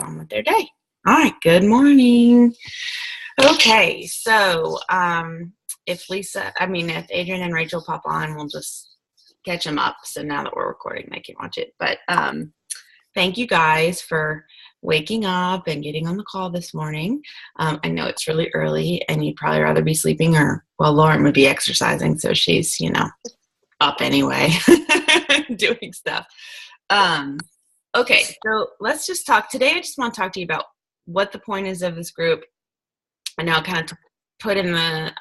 on with their day. All right, good morning. Okay, so if Adrian and Rachel pop on, we'll just catch them up. So now that we're recording, they can watch it. But thank you guys for waking up and getting on the call this morning. I know it's really early and you'd probably rather be sleeping Lauren would be exercising. So she's, up anyway, doing stuff. Okay, so let's just talk. Today I just want to talk to you about what the point is of this group. I know I kind of put in the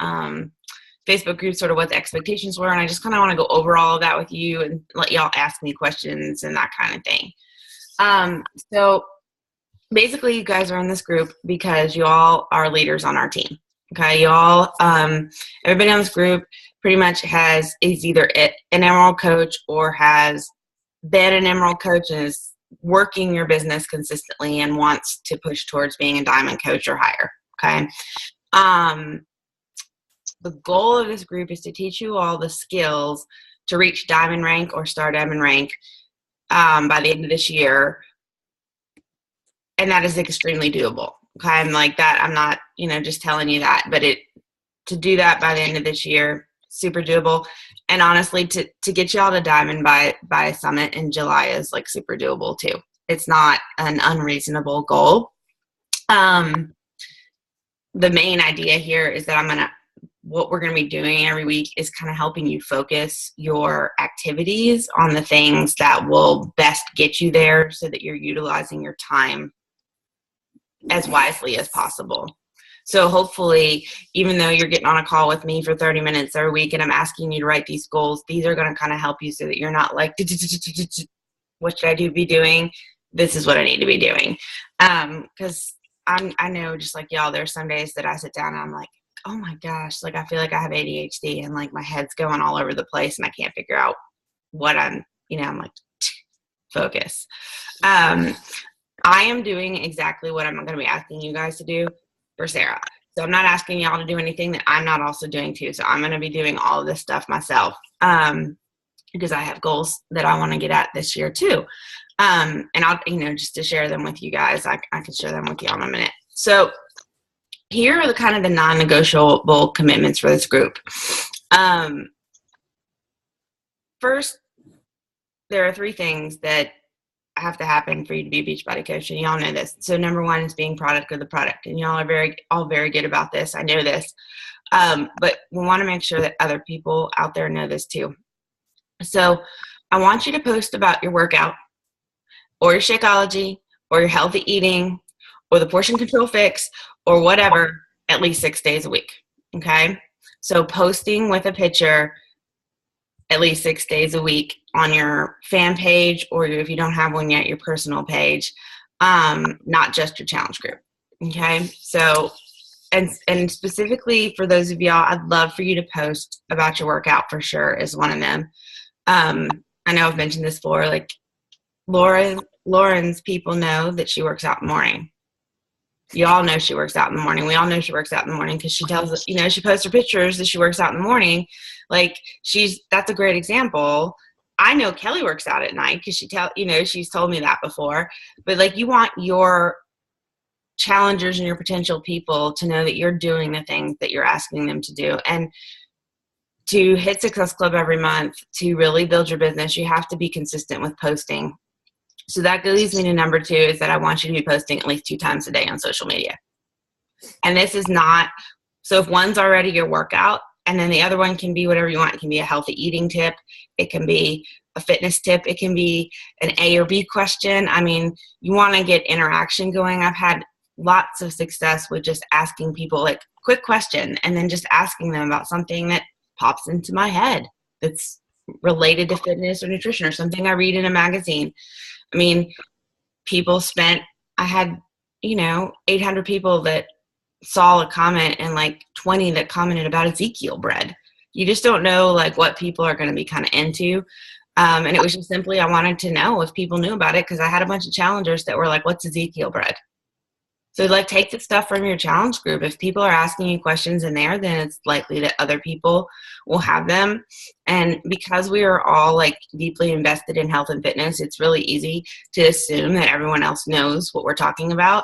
Facebook group sort of what the expectations were, and I just kind of want to go over all of that with you and let y'all ask me questions and that kind of thing. So basically you guys are in this group because you all are leaders on our team. Okay, y'all, everybody on this group pretty much is either an Emerald coach or has been an Emerald coach and is working your business consistently and wants to push towards being a Diamond coach or higher. Okay. The goal of this group is to teach you all the skills to reach Diamond rank or Star Diamond rank by the end of this year. And that is extremely doable. Okay. I'm like that. I'm not, just telling you that, but to do that by the end of this year, super doable. And honestly, to get y'all to Diamond by Summit in July is like super doable too. It's not an unreasonable goal. The main idea here is that what we're going to be doing every week is kind of helping you focus your activities on the things that will best get you there so that you're utilizing your time as wisely as possible. So hopefully, even though you're getting on a call with me for 30 minutes every week and I'm asking you to write these goals, these are going to kind of help you so that you're not like, what should I be doing? This is what I need to be doing. Because I know just like y'all, there's some days that I sit down and I'm like, oh my gosh, like I feel like I have ADHD and like my head's going all over the place and I can't figure out what I'm like, focus. I am doing exactly what I'm going to be asking you guys to do for Sarah. So I'm not asking y'all to do anything that I'm not also doing too. So I'm going to be doing all of this stuff myself because I have goals that I want to get at this year too. And I'll, just to share them with you guys, I can share them with you in a minute. So here are the kind of the non-negotiable commitments for this group. First, there are 3 things that have to happen for you to be a Beachbody coach, and y'all know this. So number 1 is being product of the product, and y'all are all very good about this. I know this, but we want to make sure that other people out there know this too. So I want you to post about your workout or your Shakeology or your healthy eating or the portion control fix or whatever at least 6 days a week. Okay, so posting with a picture at least 6 days a week on your fan page, or if you don't have one yet, your personal page, not just your challenge group. Okay, so and specifically for those of y'all, I'd love for you to post about your workout for sure is one of them. I know I've mentioned this before, like Lauren's people know that she works out in the morning. You all know she works out in the morning. We all know she works out in the morning because she tells us, she posts her pictures that she works out in the morning. Like that's a great example. I know Kelly works out at night because she's told me that before, but like you want your challengers and your potential people to know that you're doing the things that you're asking them to do. And to hit Success Club every month, to really build your business, you have to be consistent with posting. So that leads me to number 2 is that I want you to be posting at least 2 times a day on social media. And this is not, so if one's already your workout and then the other one can be whatever you want. It can be a healthy eating tip. It can be a fitness tip. It can be an A or B question. I mean, you want to get interaction going. I've had lots of success with just asking people like quick question and then just asking them about something that pops into my head that's related to fitness or nutrition or something I read in a magazine. I mean, I had, 800 people that saw a comment and like 20 that commented about Ezekiel bread. You just don't know like what people are going to be kind of into. And it was just simply, I wanted to know if people knew about it because I had a bunch of challengers that were like, what's Ezekiel bread? So like take the stuff from your challenge group. If people are asking you questions in there, then it's likely that other people will have them. And because we are all like deeply invested in health and fitness, it's really easy to assume that everyone else knows what we're talking about.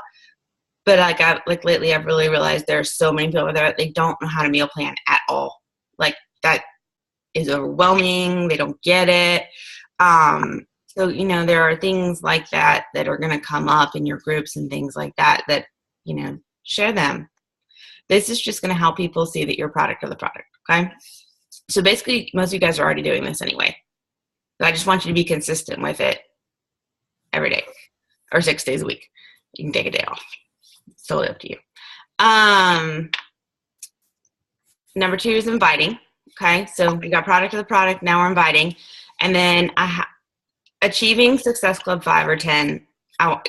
But like lately I've really realized there are so many people out there that they don't know how to meal plan at all. Like that is overwhelming. They don't get it. So, you know, there are things like that that are going to come up in your groups and things like that, you know, share them. This is just going to help people see that you're a product of the product. Okay. So basically most of you guys are already doing this anyway. But I just want you to be consistent with it every day or 6 days a week. You can take a day off. It's totally up to you. Number 2 is inviting. Okay. So we got product of the product. Now we're inviting. And then achieving Success Club 5 or 10,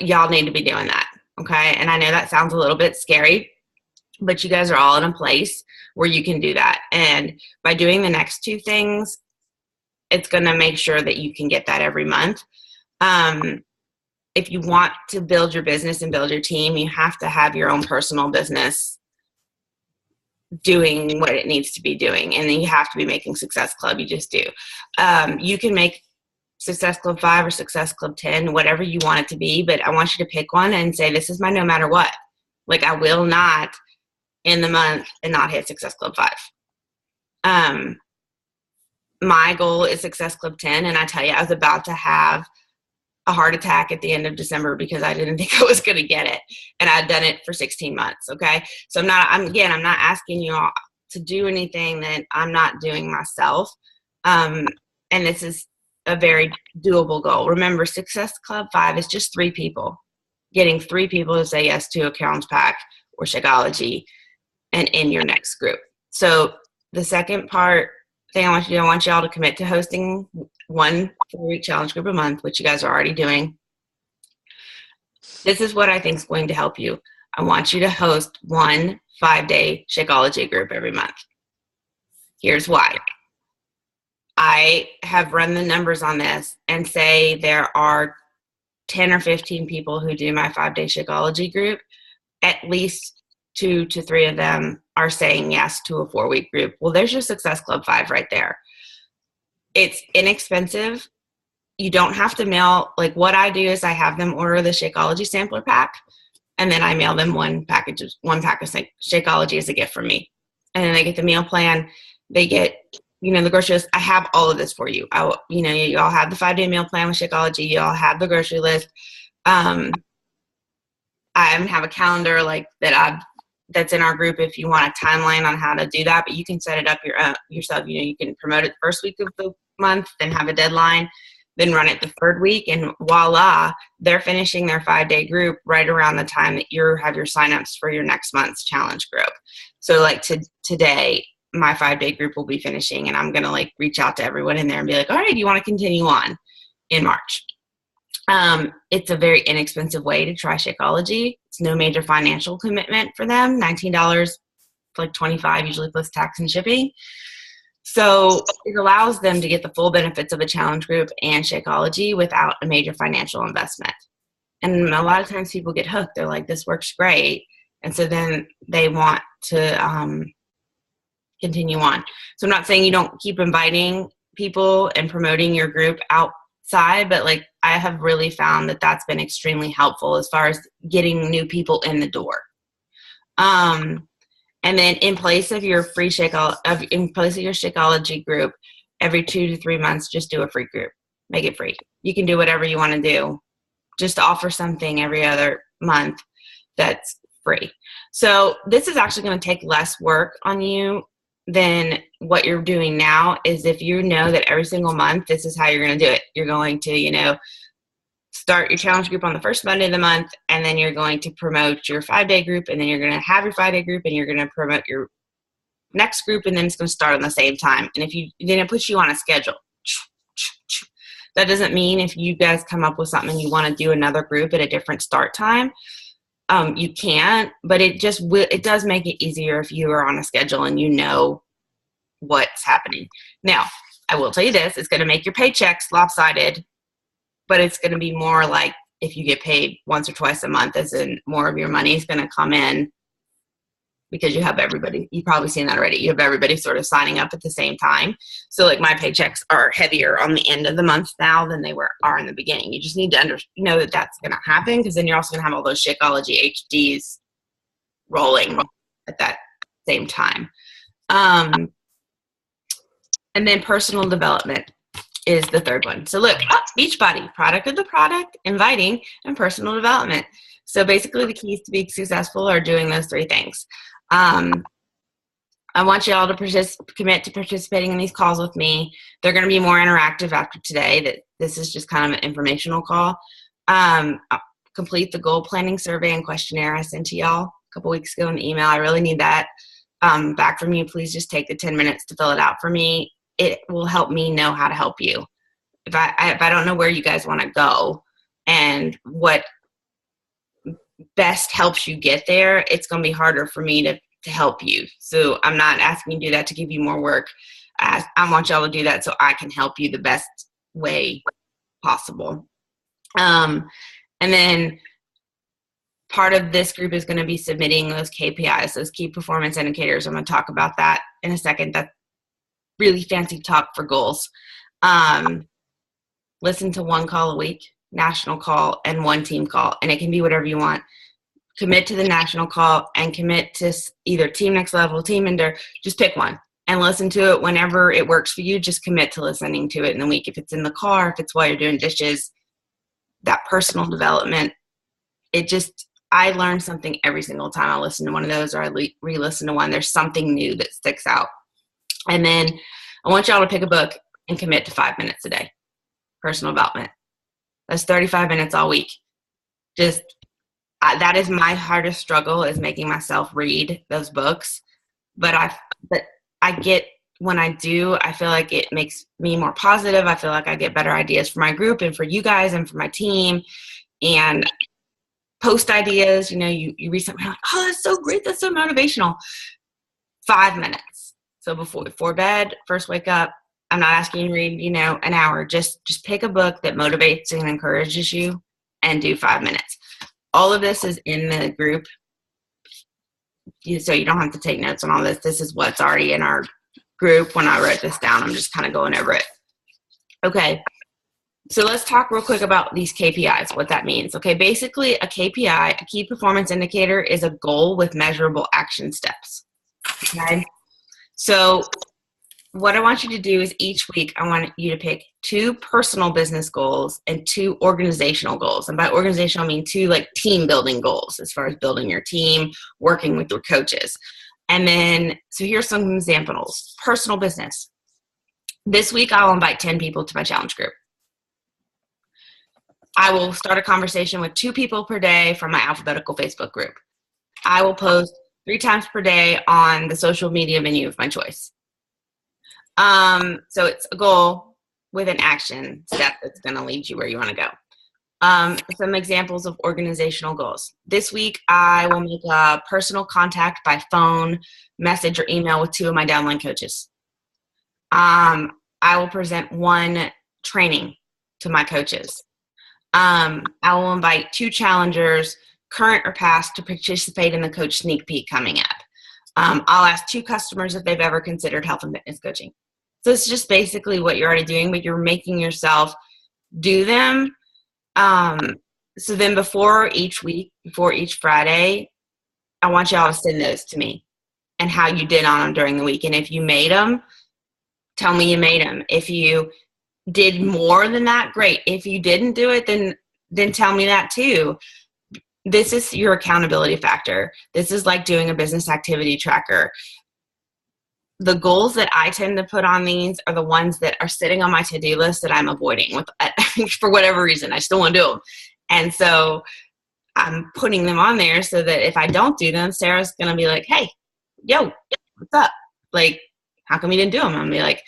y'all need to be doing that, okay? And I know that sounds a little bit scary, but you guys are all in a place where you can do that. And by doing the next 2 things, it's going to make sure that you can get that every month. If you want to build your business and build your team, you have to have your own personal business doing what it needs to be doing. And then you have to be making Success Club. You just do. You can make Success Club 5 or Success Club 10, whatever you want it to be, but I want you to pick one and say, this is my no matter what. Like I will not in the month and not hit Success Club 5. My goal is Success Club 10, and I tell you, I was about to have a heart attack at the end of December because I didn't think I was going to get it, and I'd done it for 16 months, okay? So I'm not asking you all to do anything that I'm not doing myself, and this is a very doable goal. Remember, Success Club 5 is just 3 people. Getting 3 people to say yes to a Challenge Pack or Shakeology and in your next group. So the second thing I want you to do, I want y'all to commit to hosting 1 4-week challenge group a month, which you guys are already doing. This is what I think is going to help you. I want you to host 1 5-day Shakeology group every month. Here's why. I have run the numbers on this and say there are 10 or 15 people who do my 5-day Shakeology group. At least 2 to 3 of them are saying yes to a 4-week group. Well, there's your Success Club 5 right there. It's inexpensive. You don't have to mail. Like what I do is I have them order the Shakeology sampler pack, and then I mail them one pack of Shakeology as a gift from me. And then they get the meal plan. They get, you know, the grocery list. I have all of this for you. You all have the 5-day meal plan with Shakeology. You all have the grocery list. I even have a calendar like that's in our group if you want a timeline on how to do that, but you can set it up yourself. You know, you can promote it the first week of the month, then have a deadline, then run it the 3rd week, and voila, they're finishing their 5-day group right around the time that you have your signups for your next month's challenge group. So like today, my 5-day group will be finishing, and I'm going to like reach out to everyone in there and be like, all right, do you want to continue on in March? It's a very inexpensive way to try Shakeology. It's no major financial commitment for them. $19, like $25 usually plus tax and shipping. So it allows them to get the full benefits of a challenge group and Shakeology without a major financial investment. And a lot of times people get hooked. They're like, this works great. And so then they want to continue on. So I'm not saying you don't keep inviting people and promoting your group outside, but like I have really found that that's been extremely helpful as far as getting new people in the door. And then in place of your Shakeology group, every 2 to 3 months, just do a free group. Make it free. You can do whatever you want to do. Just offer something every other month that's free. So this is actually going to take less work on you than what you're doing now. Is if you know that every single month, this is how you're going to do it. You're going to, start your challenge group on the first Monday of the month, and then you're going to promote your 5-day group, and then you're going to have your 5-day group, and you're going to promote your next group, and then it's going to start on the same time. And then it puts you on a schedule. That doesn't mean if you guys come up with something and you want to do another group at a different start time, you can't, but it does make it easier if you are on a schedule and you know what's happening. Now, I will tell you this, it's going to make your paychecks lopsided, but it's going to be more like if you get paid once or twice a month, as in more of your money is going to come in because you have everybody, you've probably seen that already. You have everybody sort of signing up at the same time. So like my paychecks are heavier on the end of the month now than they are in the beginning. You just need to know that that's going to happen, because then you're also going to have all those Shakeology HDs rolling at that same time. And then personal development is the third one. So look, Beachbody, product of the product, inviting, and personal development. So basically the keys to being successful are doing those three things. I want you all to commit to participating in these calls with me. They're going to be more interactive after today. This is just kind of an informational call. Complete the goal planning survey and questionnaire I sent to y'all a couple weeks ago in the email. I really need that back from you. Please just take the 10 minutes to fill it out for me. It will help me know how to help you. If I don't know where you guys want to go and what best helps you get there, it's going to be harder for me to help you. So I'm not asking you to do that to give you more work. I want y'all to do that so I can help you the best way possible. And then part of this group is going to be submitting those KPIs, those key performance indicators. I'm going to talk about that in a second. That's really fancy talk for goals. Listen to one call a week, national call, and one team call. And it can be whatever you want. Commit to the national call and commit to either Team Next Level, Team Ender. Just pick one and listen to it whenever it works for you. Just commit to listening to it in the week. If it's in the car, if it's while you're doing dishes, that personal development, I learn something every single time I listen to one of those, or I re-listen to one. There's something new that sticks out. And then I want y'all to pick a book and commit to 5 minutes a day. Personal development. That's 35 minutes all week. That is my hardest struggle, is making myself read those books. But I get, when I do, I feel like it makes me more positive. I feel like I get better ideas for my group and for you guys and for my team, and post ideas. You read something like, oh, that's so great. That's so motivational. 5 minutes. So before bed, first wake up, I'm not asking you to read, an hour. Just pick a book that motivates and encourages you and do 5 minutes. All of this is in the group, so you don't have to take notes on all this. This is what's already in our group. When I wrote this down, I'm just kind of going over it. Okay, so let's talk real quick about these KPIs, what that means. Okay, basically a KPI, a key performance indicator, is a goal with measurable action steps. Okay, so what I want you to do is each week I want you to pick 2 personal business goals and 2 organizational goals. And by organizational, I mean 2 like team building goals, as far as building your team, working with your coaches. And then, so here's some examples. Personal business. This week I'll invite 10 people to my challenge group. I will start a conversation with 2 people per day from my alphabetical Facebook group. I will post 3 times per day on the social media venue of my choice. So it's a goal with an action step that's going to lead you where you want to go. Some examples of organizational goals. This week, I will make a personal contact by phone, message, or email with 2 of my downline coaches. I will present 1 training to my coaches. I will invite 2 challengers, current or past, to participate in the coach sneak peek coming up. I'll ask 2 customers if they've ever considered health and fitness coaching. So it's just basically what you're already doing, but you're making yourself do them. So then before each week, before each Friday, I want y'all to send those to me and how you did on them during the week. And if you made them, tell me you made them. If you did more than that, great. If you didn't do it, then tell me that too. This is your accountability factor. This is like doing a business activity tracker. The goals that I tend to put on these are the ones that are sitting on my to-do list that I'm avoiding for whatever reason. I still want to do them. And so I'm putting them on there so that if I don't do them, Sarah's going to be like, hey, yo, what's up? Like, how come you didn't do them? I'm going to be like,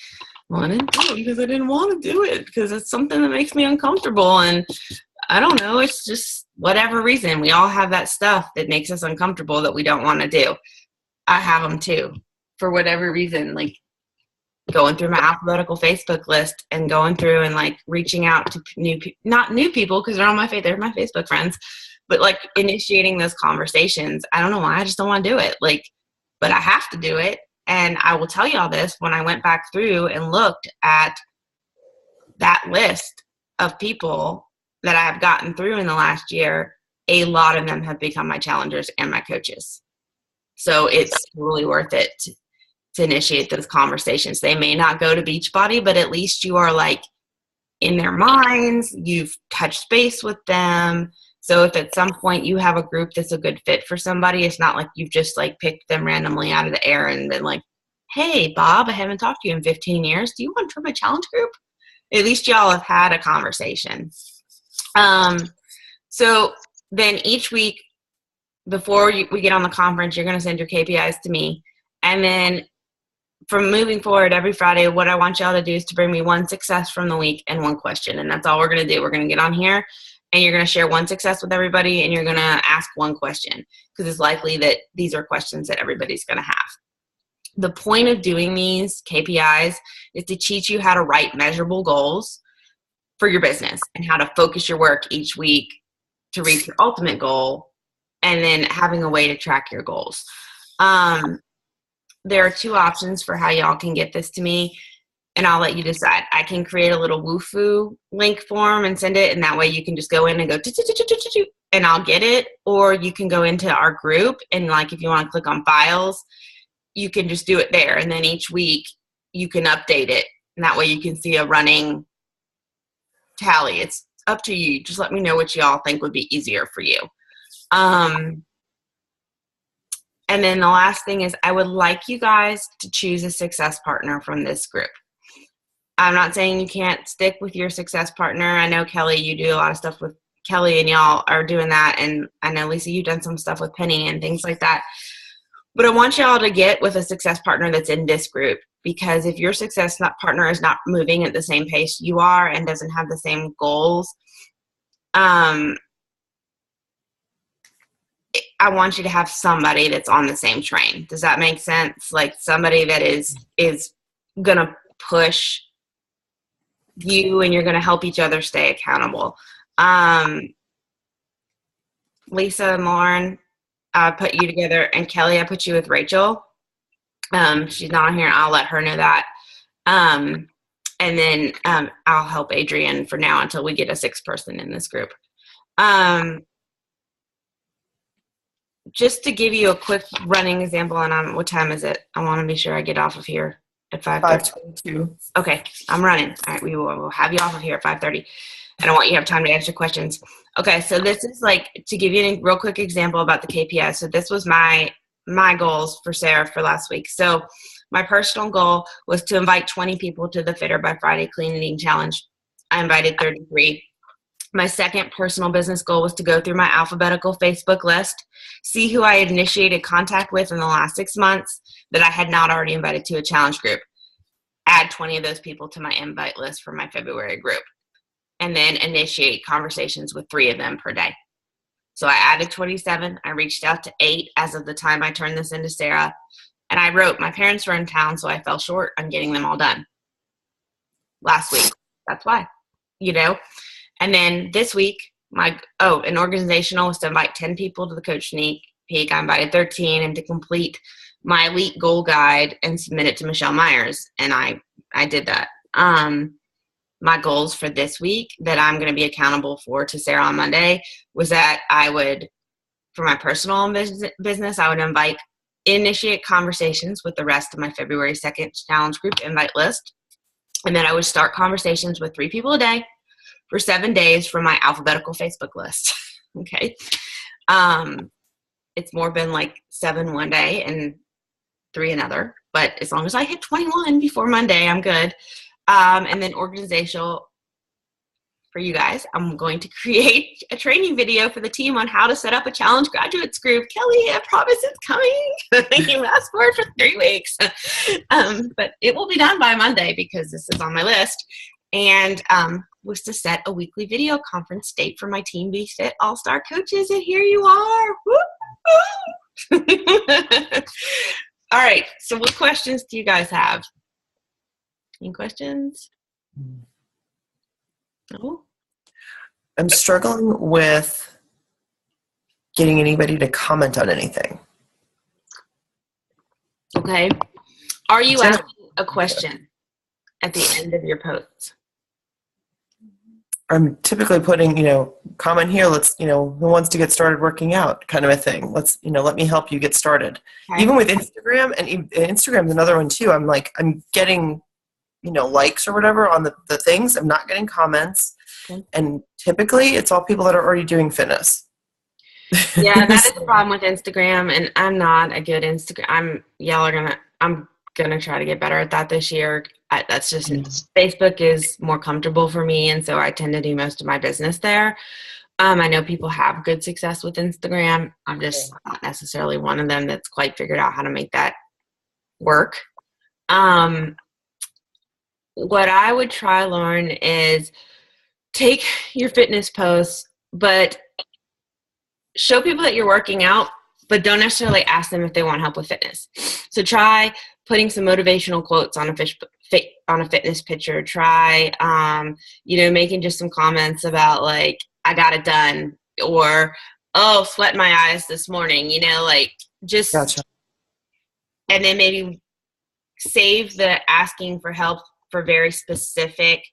well, I didn't do it because I didn't want to do it, because it's something that makes me uncomfortable. And I don't know, it's just whatever reason. We all have that stuff that makes us uncomfortable that we don't want to do. I have them too. For whatever reason, like going through my alphabetical Facebook list and going through and like reaching out to not new people because they're on they're my Facebook friends, but like initiating those conversations. I don't know why, I just don't want to do it. Like, but I have to do it. And I will tell you all this, when I went back through and looked at that list of people that I have gotten through in the last year, a lot of them have become my challengers and my coaches. So it's really worth it to initiate those conversations. They may not go to Beachbody, but at least you are like in their minds, you've touched base with them. So if at some point you have a group that's a good fit for somebody, it's not like you've just like picked them randomly out of the air and been like, hey, Bob, I haven't talked to you in 15 years. Do you want to try my challenge group? At least y'all have had a conversation. So then each week before we get on the conference, you're going to send your KPIs to me. And then from moving forward, every Friday, what I want y'all to do is to bring me one success from the week and one question. And that's all we're going to do. We're going to get on here and you're going to share one success with everybody and you're going to ask one question because it's likely that these are questions that everybody's going to have. The point of doing these KPIs is to teach you how to write measurable goals for your business and how to focus your work each week to reach your ultimate goal and then having a way to track your goals. There are two options for how y'all can get this to me, and I'll let you decide. I can create a little Woofu link form and send it, and that way you can just go in and go, and I'll get it. Or you can go into our group, and like if you want to click on files, you can just do it there. And then each week you can update it, and that way you can see a running tally. It's up to you. Just let me know what y'all think would be easier for you. And then the last thing is I would like you guys to choose a success partner from this group. I'm not saying you can't stick with your success partner. I know, Kelly, you do a lot of stuff with Kelly and y'all are doing that. And I know, Lisa, you've done some stuff with Penny and things like that. But I want y'all to get with a success partner that's in this group, because if your success partner is not moving at the same pace you are and doesn't have the same goals, I want you to have somebody that's on the same train. Does that make sense? Like somebody that is going to push you and you're going to help each other stay accountable. Lisa and Lauren, I put you together, and Kelly, I put you with Rachel. She's not here. I'll let her know that. And then I'll help Adrienne for now until we get a sixth person in this group. Just to give you a quick running example, and what time is it? I want to be sure I get off of here at 5:32. Okay, I'm running. All right, we will have you off of here at 5:30. And I want you to have time to answer questions. Okay, so this is like to give you a real quick example about the KPI. So this was my goals for Sarah for last week. So my personal goal was to invite 20 people to the Fitter by Friday Clean Eating Challenge. I invited 33. My second personal business goal was to go through my alphabetical Facebook list, see who I had initiated contact with in the last 6 months that I had not already invited to a challenge group, add 20 of those people to my invite list for my February group, and then initiate conversations with 3 of them per day. So I added 27. I reached out to 8 as of the time I turned this into Sarah. And I wrote, my parents were in town, so I fell short on getting them all done last week. That's why, And then this week, an organizational was to invite 10 people to the Coach Sneak Peek. I invited 13, and to complete my elite goal guide and submit it to Michelle Myers. And I did that. My goals for this week that I'm going to be accountable for to Sarah on Monday was that I would, for my personal business, I would initiate conversations with the rest of my February 2nd challenge group invite list. And then I would start conversations with 3 people a day for 7 days from my alphabetical Facebook list. Okay. It's more been like 7 one day and 3 another, but as long as I hit 21 before Monday, I'm good. And then organizational for you guys, I'm going to create a training video for the team on how to set up a challenge graduates group. Kelly, I promise it's coming. You asked for it for 3 weeks. But it will be done by Monday because this is on my list. And was to set a weekly video conference date for my Team.B.Fit All-Star coaches. And here you are. Woo! All right. So what questions do you guys have? Any questions? No? I'm struggling with getting anybody to comment on anything. Okay. Are you asking a question at the end of your posts? I'm typically putting, comment here, let's, who wants to get started working out kind of a thing. Let's, let me help you get started. Okay. Even with Instagram, and Instagram's another one too. I'm getting, likes or whatever on the things. I'm not getting comments. Okay. And typically it's all people that are already doing fitness. Yeah, that is the problem with Instagram, and I'm not a good Instagram. I'm gonna try to get better at that this year. That's just Facebook is more comfortable for me, and so I tend to do most of my business there. I know people have good success with Instagram. I'm just not necessarily one of them that's quite figured out how to make that work. What I would try, Lauren, is take your fitness posts, but show people that you're working out, but don't necessarily ask them if they want help with fitness. So try putting some motivational quotes on a fitness picture. Try, making just some comments about like, I got it done, or, oh, sweat my eyes this morning, just, Gotcha. And then maybe save the asking for help for very specific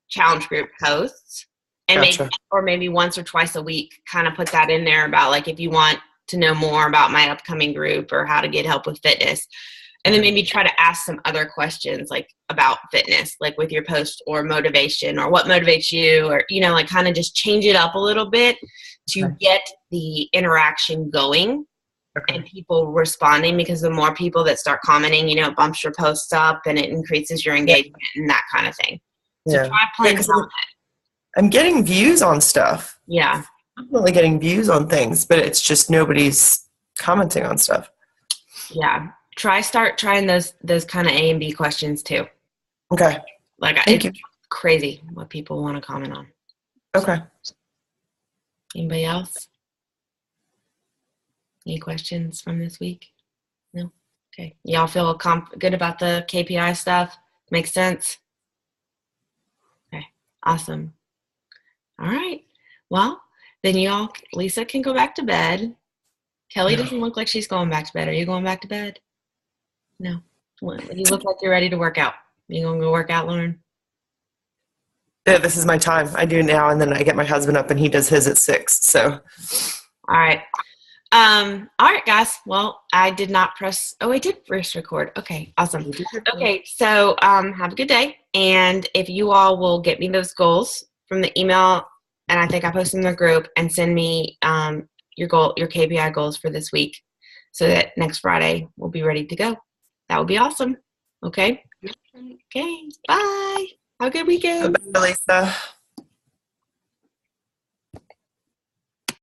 challenge group posts. And Gotcha. maybe once or twice a week, kind of put that in there about like, if you want to know more about my upcoming group or how to get help with fitness. And then maybe try to ask some other questions like about fitness, like with your post, or motivation, or what motivates you, or, kind of just change it up a little bit to get the interaction going and people responding, because the more people that start commenting, it bumps your posts up and it increases your engagement and that kind of thing. So try playing around with it. I'm getting views on stuff. Yeah. I'm really getting views on things, but it's just nobody's commenting on stuff. Yeah. Start trying those kind of A and B questions too. Okay. Thank you. Crazy what people want to comment on. Okay. Anybody else? Any questions from this week? No? Okay. Y'all feel good about the KPI stuff? Makes sense? Okay. Awesome. All right. Well, then Lisa can go back to bed. Kelly doesn't look like she's going back to bed. Are you going back to bed? No. You look like you're ready to work out. You gonna go work out, Lauren? Yeah, this is my time. I do now, and then I get my husband up, and he does his at 6. So. All right. All right, guys. Well, I did not press. Oh, I did press record. Okay, awesome. Okay, so have a good day. And if you all will get me those goals from the email, and I think I posted in the group, and send me your KPI goals for this week, so that next Friday we'll be ready to go. That would be awesome. Okay. Okay. Bye. Have a good weekend. Bye, Lisa.